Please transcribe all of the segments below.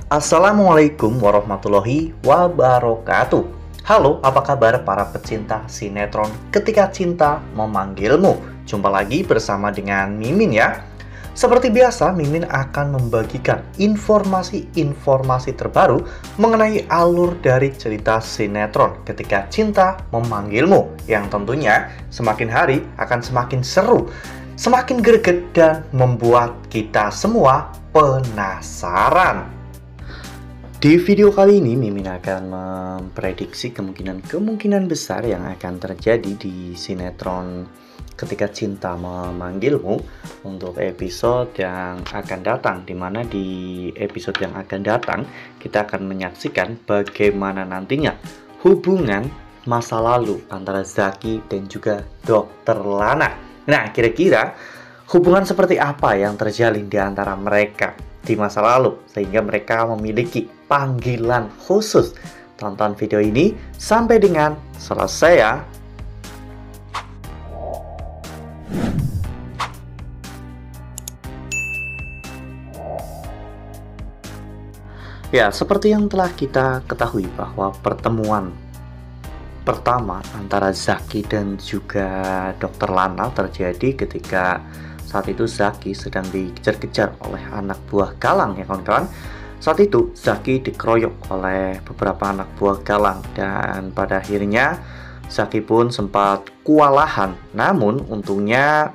Assalamualaikum warahmatullahi wabarakatuh. Halo, apa kabar para pecinta sinetron Ketika Cinta Memanggilmu? Jumpa lagi bersama dengan Mimin ya. Seperti biasa, Mimin akan membagikan informasi-informasi terbaru mengenai alur dari cerita sinetron Ketika Cinta Memanggilmu, yang tentunya semakin hari akan semakin seru, semakin greget, dan membuat kita semua penasaran. Di video kali ini, Mimin akan memprediksi kemungkinan besar yang akan terjadi di sinetron Ketika Cinta Memanggilmu untuk episode yang akan datang, dimana di episode yang akan datang kita akan menyaksikan bagaimana nantinya hubungan masa lalu antara Zacky dan juga Dokter Lana. Nah, kira-kira hubungan seperti apa yang terjalin di antara mereka di masa lalu sehingga mereka memiliki panggilan khusus? Tonton video ini sampai dengan selesai ya. Ya, seperti yang telah kita ketahui bahwa pertemuan pertama antara Zacky dan juga Dokter Lana terjadi ketika saat itu Zacky sedang dikejar-kejar oleh anak buah Galang ya kawan-kawan. Saat itu Zacky dikeroyok oleh beberapa anak buah Galang dan pada akhirnya Zacky pun sempat kewalahan. Namun untungnya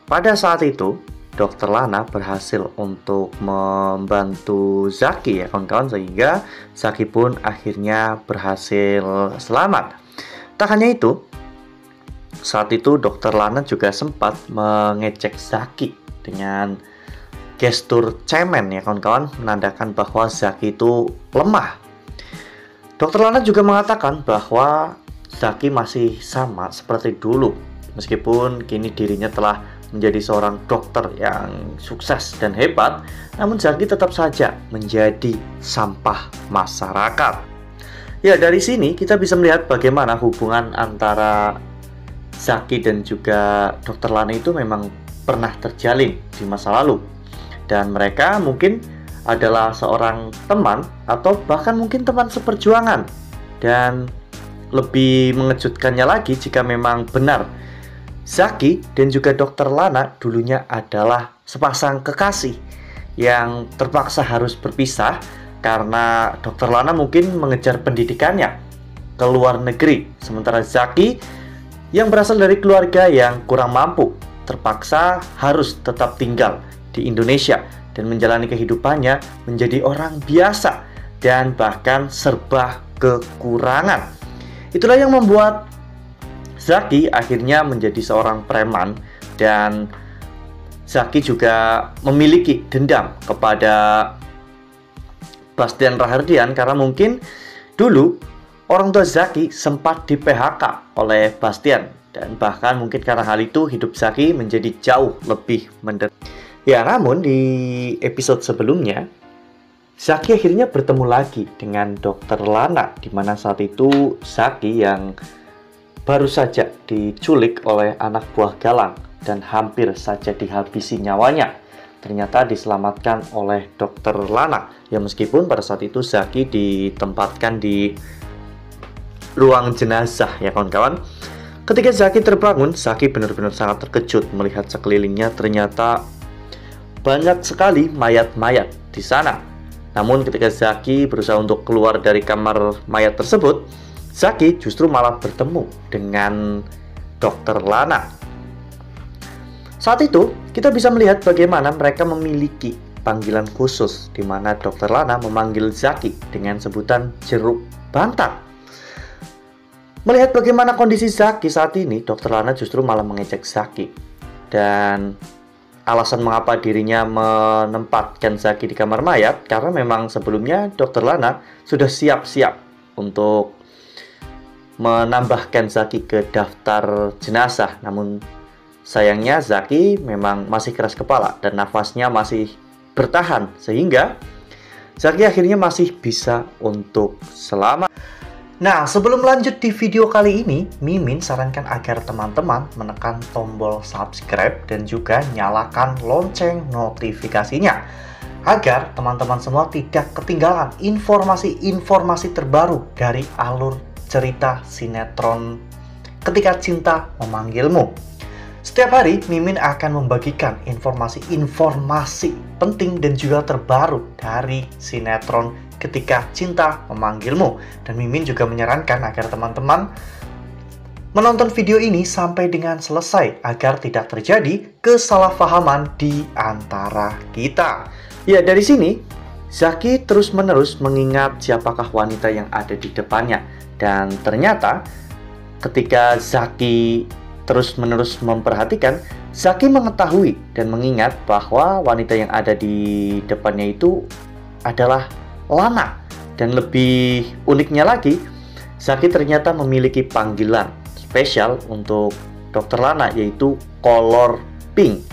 pada saat itu Dokter Lana berhasil untuk membantu Zacky ya kawan-kawan, sehingga Zacky pun akhirnya berhasil selamat. Tak hanya itu, saat itu Dokter Lana juga sempat mengejek Zacky dengan gestur cemen ya kawan-kawan, menandakan bahwa Zacky itu lemah. Dokter Lana juga mengatakan bahwa Zacky masih sama seperti dulu, meskipun kini dirinya telah menjadi seorang dokter yang sukses dan hebat, namun Zacky tetap saja menjadi sampah masyarakat. Ya, dari sini kita bisa melihat bagaimana hubungan antara Zacky dan juga Dokter Lana itu memang pernah terjalin di masa lalu. Dan mereka mungkin adalah seorang teman atau bahkan mungkin teman seperjuangan. Dan lebih mengejutkannya lagi jika memang benar Zacky dan juga Dokter Lana dulunya adalah sepasang kekasih yang terpaksa harus berpisah karena Dokter Lana mungkin mengejar pendidikannya ke luar negeri, sementara Zacky yang berasal dari keluarga yang kurang mampu terpaksa harus tetap tinggal di Indonesia dan menjalani kehidupannya menjadi orang biasa dan bahkan serba kekurangan. Itulah yang membuat Zacky akhirnya menjadi seorang preman, dan Zacky juga memiliki dendam kepada Bastian Rahardian karena mungkin dulu orang tua Zacky sempat di PHK oleh Bastian, dan bahkan mungkin karena hal itu hidup Zacky menjadi jauh lebih menderita. Ya, namun di episode sebelumnya Zacky akhirnya bertemu lagi dengan Dokter Lana, di mana saat itu Zacky yang baru saja diculik oleh anak buah Galang dan hampir saja dihabisi nyawanya, ternyata diselamatkan oleh Dokter Lana. Ya, meskipun pada saat itu Zacky ditempatkan di ruang jenazah ya kawan-kawan. Ketika Zacky terbangun, Zacky benar-benar sangat terkejut melihat sekelilingnya ternyata banyak sekali mayat-mayat di sana. Namun ketika Zacky berusaha untuk keluar dari kamar mayat tersebut, Zacky justru malah bertemu dengan Dokter Lana. Saat itu, kita bisa melihat bagaimana mereka memiliki panggilan khusus, di mana Dokter Lana memanggil Zacky dengan sebutan jeruk bantat. Melihat bagaimana kondisi Zacky saat ini, Dokter Lana justru malah mengejek Zacky. Dan alasan mengapa dirinya menempatkan Zacky di kamar mayat, karena memang sebelumnya Dokter Lana sudah siap-siap untuk menambahkan Zacky ke daftar jenazah. Namun sayangnya Zacky memang masih keras kepala dan nafasnya masih bertahan, sehingga Zacky akhirnya masih bisa untuk selamat. Nah, sebelum lanjut di video kali ini, Mimin sarankan agar teman-teman menekan tombol subscribe dan juga nyalakan lonceng notifikasinya agar teman-teman semua tidak ketinggalan informasi-informasi terbaru dari alur cerita sinetron Ketika Cinta Memanggilmu. Setiap hari, Mimin akan membagikan informasi-informasi penting dan juga terbaru dari sinetron Ketika Cinta Memanggilmu. Dan Mimin juga menyarankan agar teman-teman menonton video ini sampai dengan selesai agar tidak terjadi kesalahpahaman di antara kita. Ya, dari sini, Zaki terus-menerus mengingat siapakah wanita yang ada di depannya. Dan ternyata, ketika Zaki terus-menerus memperhatikan, Zaki mengetahui dan mengingat bahwa wanita yang ada di depannya itu adalah Lana. Dan lebih uniknya lagi, Zaki ternyata memiliki panggilan spesial untuk Dr. Lana, yaitu Color Pink.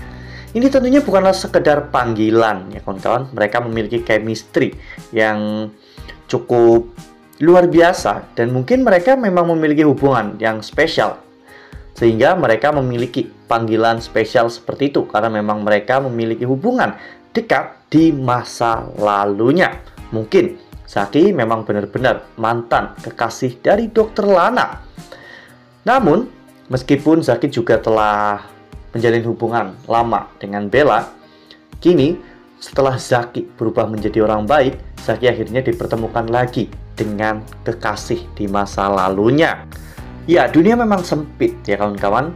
Ini tentunya bukanlah sekedar panggilan ya kawan-kawan, mereka memiliki chemistry yang cukup luar biasa dan mungkin mereka memang memiliki hubungan yang spesial sehingga mereka memiliki panggilan spesial seperti itu karena memang mereka memiliki hubungan dekat di masa lalunya. Mungkin Zaki memang benar-benar mantan kekasih dari Dr. Lana. Namun meskipun Zaki juga telah menjalin hubungan lama dengan Bella, kini setelah Zaki berubah menjadi orang baik, Zaki akhirnya dipertemukan lagi dengan kekasih di masa lalunya. Ya, dunia memang sempit ya kawan-kawan,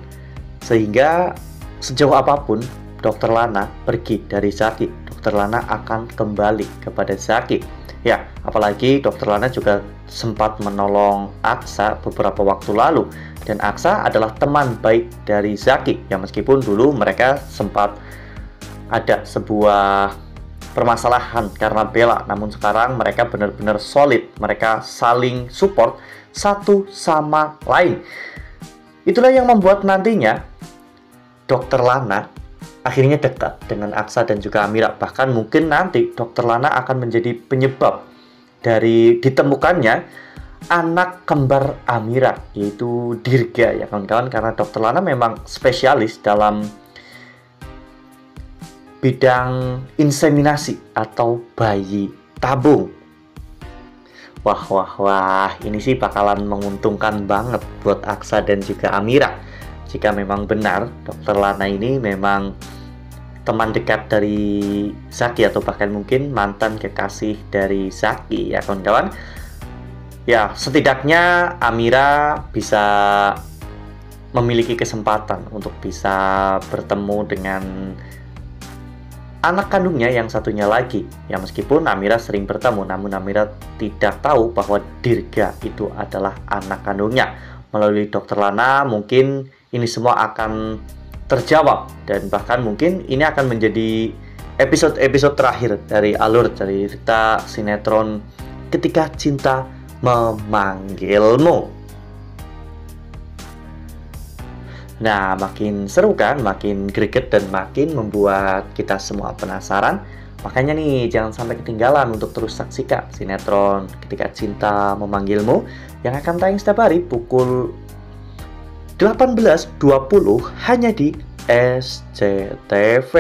sehingga sejauh apapun Dr. Lana pergi dari Zaki, Dr. Lana akan kembali kepada Zaki. Ya, apalagi Dr. Lana juga sempat menolong Aksa beberapa waktu lalu. Dan Aksa adalah teman baik dari Zaki. Ya, meskipun dulu mereka sempat ada sebuah permasalahan karena Bella, namun sekarang mereka benar-benar solid. Mereka saling support satu sama lain. Itulah yang membuat nantinya Dr. Lana akhirnya dekat dengan Aksa dan juga Amira. Bahkan mungkin nanti Dr. Lana akan menjadi penyebab dari ditemukannya anak kembar Amira, yaitu Dirga ya kawan-kawan, karena Dr. Lana memang spesialis dalam bidang inseminasi atau bayi tabung. Wah, ini sih bakalan menguntungkan banget buat Aksa dan juga Amira. Jika memang benar Dr. Lana ini memang teman dekat dari Zaki atau bahkan mungkin mantan kekasih dari Zaki ya kawan-kawan. Ya, setidaknya Amira bisa memiliki kesempatan untuk bisa bertemu dengan anak kandungnya yang satunya lagi. Ya, meskipun Amira sering bertemu, namun Amira tidak tahu bahwa Dirga itu adalah anak kandungnya. Melalui Dr. Lana, mungkin ini semua akan terjawab. Dan bahkan mungkin ini akan menjadi episode-episode terakhir dari alur cerita sinetron Ketika Cinta Memanggilmu. Nah, makin seru kan, makin greget dan makin membuat kita semua penasaran. Makanya nih, jangan sampai ketinggalan untuk terus saksikan sinetron Ketika Cinta Memanggilmu yang akan tayang setiap hari pukul 18.20 hanya di SCTV.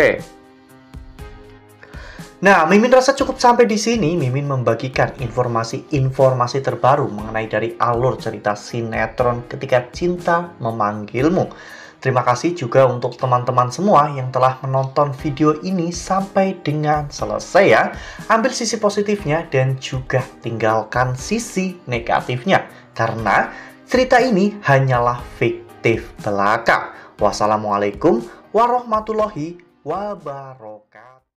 Nah, Mimin rasa cukup sampai di sini. Mimin membagikan informasi-informasi terbaru mengenai dari alur cerita sinetron Ketika Cinta Memanggilmu. Terima kasih juga untuk teman-teman semua yang telah menonton video ini sampai dengan selesai ya. Ambil sisi positifnya dan juga tinggalkan sisi negatifnya. Karena cerita ini hanyalah fiktif belaka. Wassalamualaikum warahmatullahi wabarakatuh.